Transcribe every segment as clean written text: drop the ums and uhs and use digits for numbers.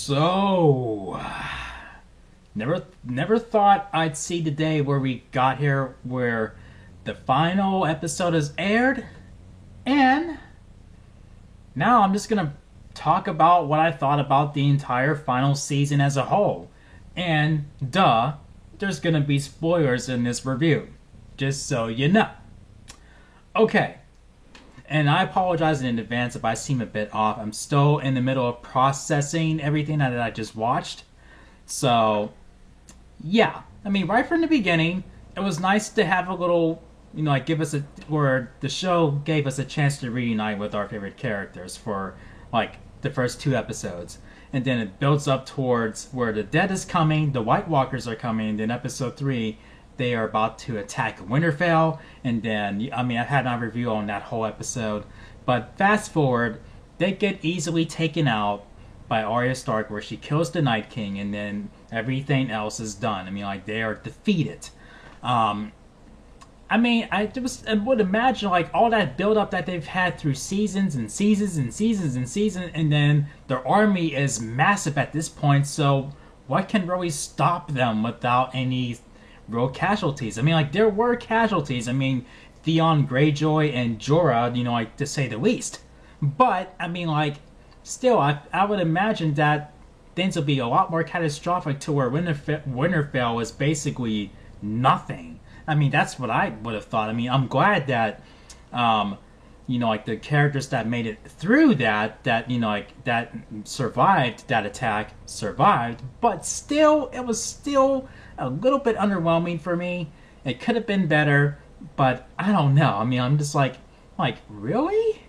So, never thought I'd see the day where we got here, where the final episode is aired, and now I'm just gonna talk about what I thought about the entire final season as a whole. And duh, there's gonna be spoilers in this review, just so you know. Okay, and I apologize in advance if I seem a bit off. I'm still in the middle of processing everything that I just watched. So, yeah. I mean, right from the beginning, it was nice to have a little, like give us where the show gave us a chance to reunite with our favorite characters for, like, the first two episodes. And then it builds up towards where the dead is coming, the White Walkers are coming, and then episode 3, they are about to attack Winterfell, and then, I had my review on that whole episode, but fast forward, they get easily taken out by Arya Stark, where she kills the Night King, and then everything else is done. They are defeated. I would imagine, like, all that build-up that they've had through seasons and seasons and seasons and seasons, and then their army is massive at this point, so what can really stop them without any real casualties? There were casualties. Theon Greyjoy and Jorah, to say the least. But, still, I would imagine that things will be a lot more catastrophic to where Winterfell is basically nothing. That's what I would have thought. I'm glad that, the characters that made it through that survived that attack, but still, it was still a little bit underwhelming for me. It could have been better, but I don't know. I'm just like, really?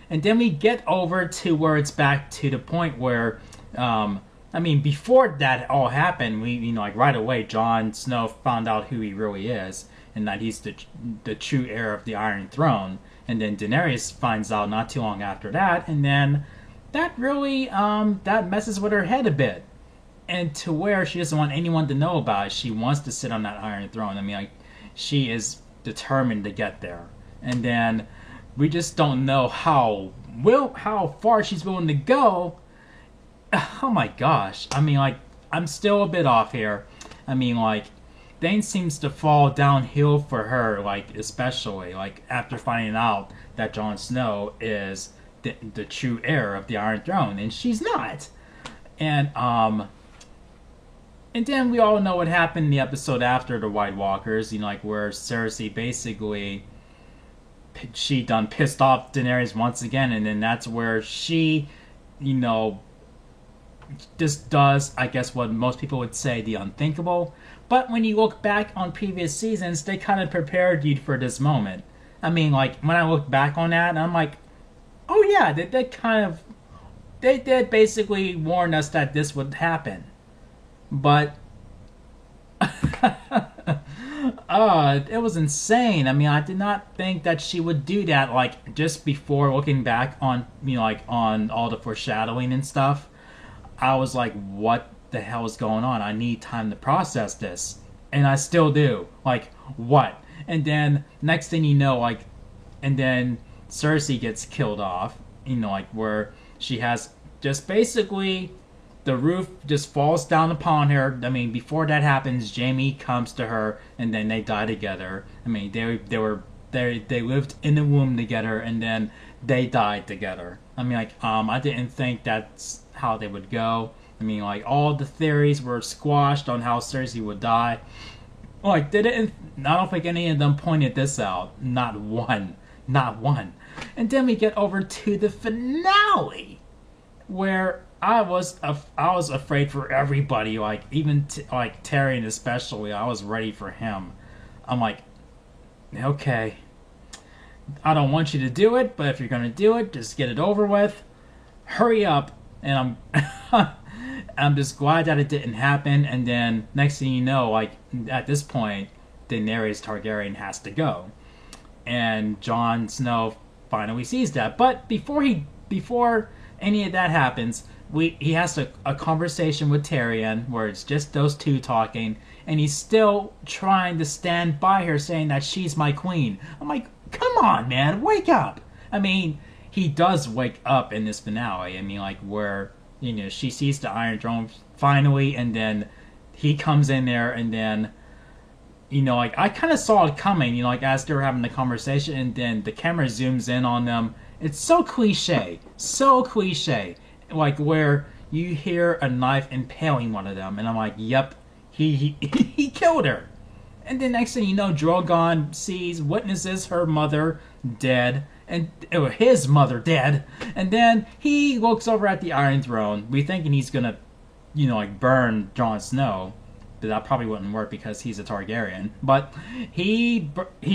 And then we get over to where it's back to the point where, before that all happened, we, right away, Jon Snow found out who he really is, and that he's the true heir of the Iron Throne. And then Daenerys finds out not too long after that, and then that really, that messes with her head a bit. And to where she doesn't want anyone to know about it. She wants to sit on that Iron Throne. She is determined to get there. And then we just don't know how far she's willing to go. Oh my gosh. I'm still a bit off here. Things seems to fall downhill for her, especially, after finding out that Jon Snow is the true heir of the Iron Throne. And she's not. And then we all know what happened in the episode after the White Walkers, where Cersei basically, she done pissed off Daenerys once again, and then that's where she, just does, I guess, what most people would say, the unthinkable. But when you look back on previous seasons, they kind of prepared you for this moment. When I look back on that, I'm like, oh yeah, they did basically warn us that this would happen. But it was insane. I did not think that she would do that, just before looking back on, on all the foreshadowing and stuff. I was like, what the hell is going on? I need time to process this. And I still do. What? And then, next thing you know, and then Cersei gets killed off, where she has just basically, the roof just falls down upon her. Before that happens, Jaime comes to her, and then they die together. They lived in the womb together, and then they died together. I didn't think that's how they would go. All the theories were squashed on how Cersei would die. They didn't. I don't think any of them pointed this out. Not one. Not one. And then we get over to the finale, where I was afraid for everybody, even Tyrion especially. I was ready for him. I'm like, okay, I don't want you to do it, but if you're gonna do it, just get it over with. Hurry up. And I'm just glad that it didn't happen. And then next thing you know, at this point, Daenerys Targaryen has to go, and Jon Snow finally sees that. But before any of that happens, he has a conversation with Tyrion where it's just those two talking, and he's still trying to stand by her, saying that she's my queen. I'm like, come on, man, wake up. He does wake up in this finale. Where she sees the Iron Throne finally, and then he comes in there, and then like I kind of saw it coming, like as they were having the conversation, and then the camera zooms in on them. It's so cliche, like where you hear a knife impaling one of them, and I'm like, yep, he killed her. And then next thing you know, Drogon witnesses her mother dead, and his mother dead, and then he looks over at the Iron Throne. We thinking he's gonna, like burn Jon Snow. But that probably wouldn't work because he's a Targaryen. But he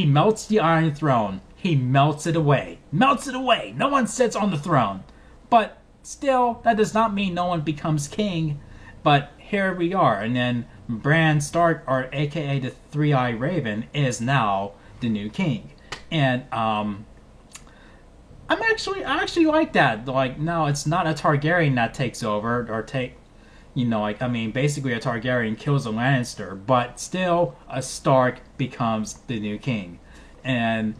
melts the Iron Throne. He melts it away. Melts it away. No one sits on the throne. But still, that does not mean no one becomes king. But here we are, and then Bran Stark, or AKA the Three-Eyed Raven, is now the new king. And I actually like that. Like, no, it's not a Targaryen that takes over or basically a Targaryen kills a Lannister, but still a Stark becomes the new king, and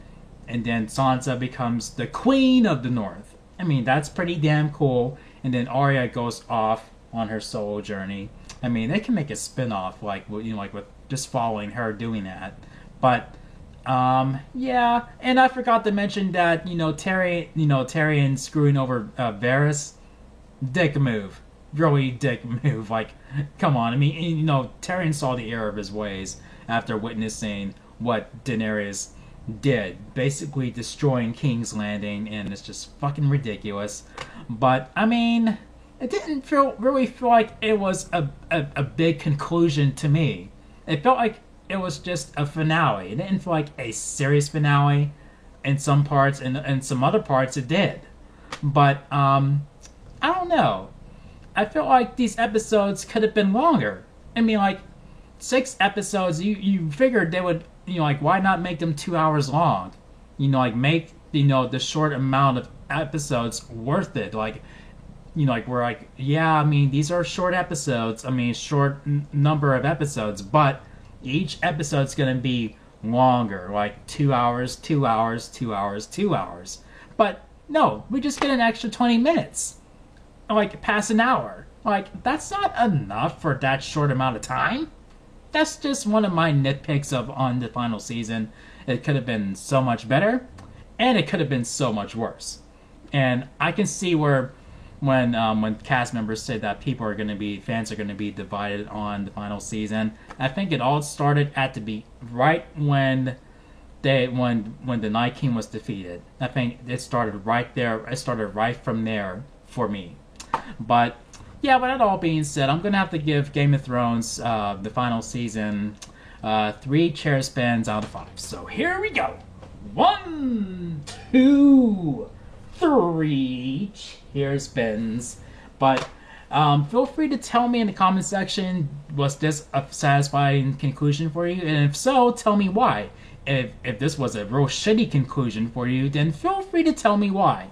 then Sansa becomes the Queen of the North. I mean, that's pretty damn cool. And then Arya goes off on her solo journey. I mean, they can make a spin-off like with just following her doing that. But yeah, and I forgot to mention that Tyrion screwing over Varys, dick move. Really dick move. Like, come on. I mean, Tyrion saw the error of his ways after witnessing what Daenerys did, basically destroying King's Landing, and it's just fucking ridiculous. But I mean, it didn't really feel like it was a big conclusion to me. It felt like it was just a finale. It didn't feel like a serious finale in some parts, and in some other parts it did. But I don't know. I feel like these episodes could have been longer. I mean, like 6 episodes. You figured they would, why not make them 2 hours long? Make the short amount of episodes worth it. We're like, yeah, I mean, these are short episodes. I mean, short number of episodes, but each episode's gonna be longer, like 2 hours, 2 hours, 2 hours, 2 hours. But no, we just get an extra 20 minutes. Like, past an hour. Like, that's not enough for that short amount of time. That's just one of my nitpicks on the final season. It could have been so much better, and it could have been so much worse. And I can see when cast members say that fans are going to be divided on the final season. I think it all started right when the Night King was defeated. I think it started right there. It started right from there for me. But yeah, with that all being said, I'm gonna have to give Game of Thrones the final season 3 chair spins out of 5. So here we go. 1, 2, 3 chair spins. But feel free to tell me in the comment section, was this a satisfying conclusion for you? And if so, tell me why. If this was a real shitty conclusion for you, then feel free to tell me why.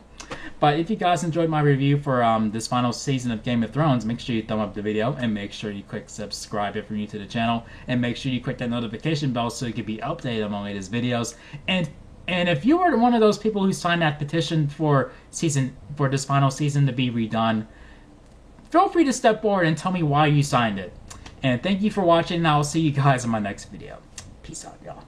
But if you guys enjoyed my review for this final season of Game of Thrones, make sure you thumb up the video, and make sure you click subscribe if you're new to the channel, and make sure you click that notification bell so you can be updated on my latest videos. And if you were one of those people who signed that petition for this final season to be redone, feel free to step forward and tell me why you signed it. And thank you for watching, and I'll see you guys in my next video. Peace out, y'all.